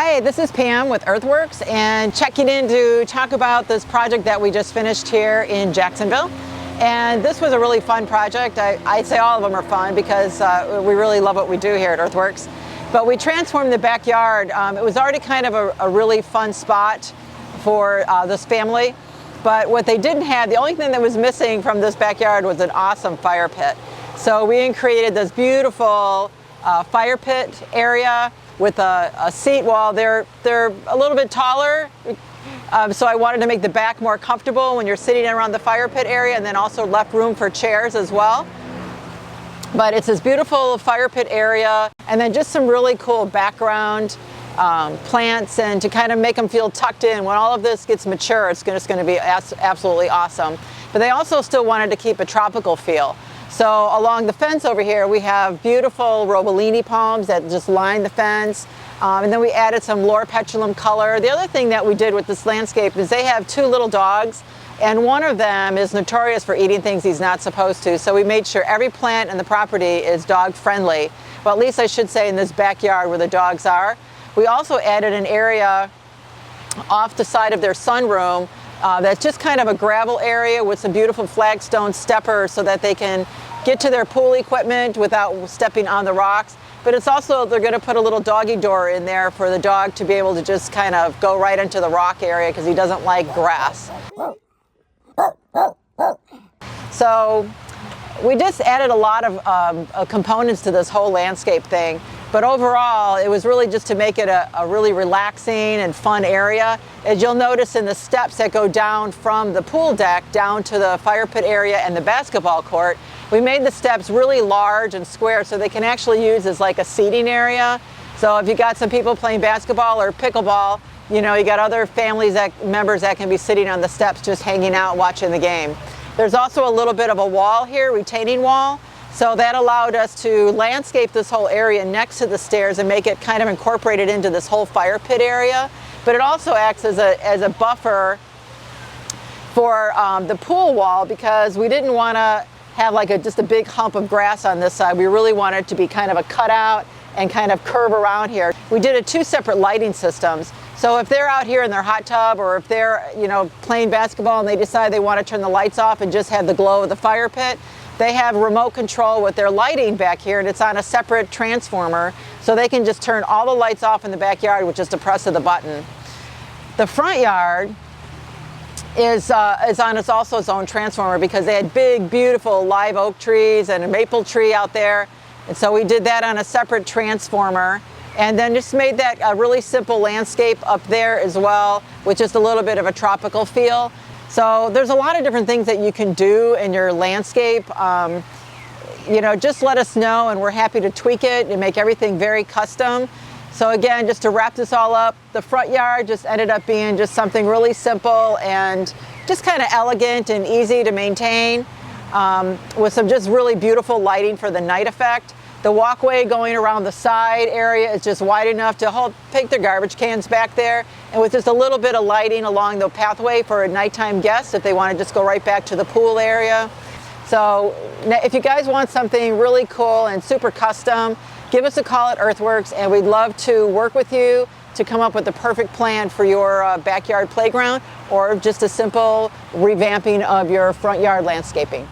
Hi, this is Pam with Earthworks and checking in to talk about this project that we just finished here in Jacksonville. And this was a really fun project. I'd say all of them are fun because we really love what we do here at Earthworks. But we transformed the backyard. It was already kind of a really fun spot for this family. But what they didn't have, the only thing that was missing from this backyard was an awesome fire pit. So we created this beautiful fire pit area with a seat wall. They're a little bit taller, so I wanted to make the back more comfortable when you're sitting around the fire pit area, and then also left room for chairs as well. But it's this beautiful fire pit area, and then just some really cool background plants, and to kind of make them feel tucked in. When all of this gets mature, it's just going to be absolutely awesome. But they also still wanted to keep a tropical feel. So along the fence over here, we have beautiful Robellini palms that just line the fence. And then we added some loropetalum color. The other thing that we did with this landscape is they have two little dogs, and one of them is notorious for eating things he's not supposed to. So we made sure every plant in the property is dog friendly. Well, at least I should say in this backyard where the dogs are. We also added an area off the side of their sunroom that's just kind of a gravel area with some beautiful flagstone steppers so that they can get to their pool equipment without stepping on the rocks. But it's also, they're going to put a little doggy door in there for the dog to be able to just kind of go right into the rock area because he doesn't like grass. So we just added a lot of components to this whole landscape thing. But overall, it was really just to make it a really relaxing and fun area. As you'll notice in the steps that go down from the pool deck down to the fire pit area and the basketball court, we made the steps really large and square so they can actually use as like a seating area. So if you got some people playing basketball or pickleball, you know, you got other members that can be sitting on the steps just hanging out watching the game. There's also a little bit of a wall here, retaining wall. So that allowed us to landscape this whole area next to the stairs and make it kind of incorporated into this whole fire pit area. But it also acts as a buffer for the pool wall because we didn't want to have like just a big hump of grass on this side. We really wanted it to be kind of a cutout and kind of curve around here. We did two separate lighting systems. So if they're out here in their hot tub, or if they're, you know, playing basketball and they decide they want to turn the lights off and just have the glow of the fire pit, they have remote control with their lighting back here, and it's on a separate transformer, so they can just turn all the lights off in the backyard with just a press of the button. The front yard is on also its own transformer because they had big, beautiful live oak trees and a maple tree out there, and so we did that on a separate transformer, and then just made that a really simple landscape up there as well, with just a little bit of a tropical feel. So there's a lot of different things that you can do in your landscape. You know, just let us know and we're happy to tweak it and make everything very custom. So again, just to wrap this all up, the front yard just ended up being just something really simple and just kind of elegant and easy to maintain, with some just really beautiful lighting for the night effect. The walkway going around the side area is just wide enough to take their garbage cans back there, and with just a little bit of lighting along the pathway for a nighttime guest if they want to just go right back to the pool area. So if you guys want something really cool and super custom, give us a call at Earthworks and we'd love to work with you to come up with the perfect plan for your backyard playground or just a simple revamping of your front yard landscaping.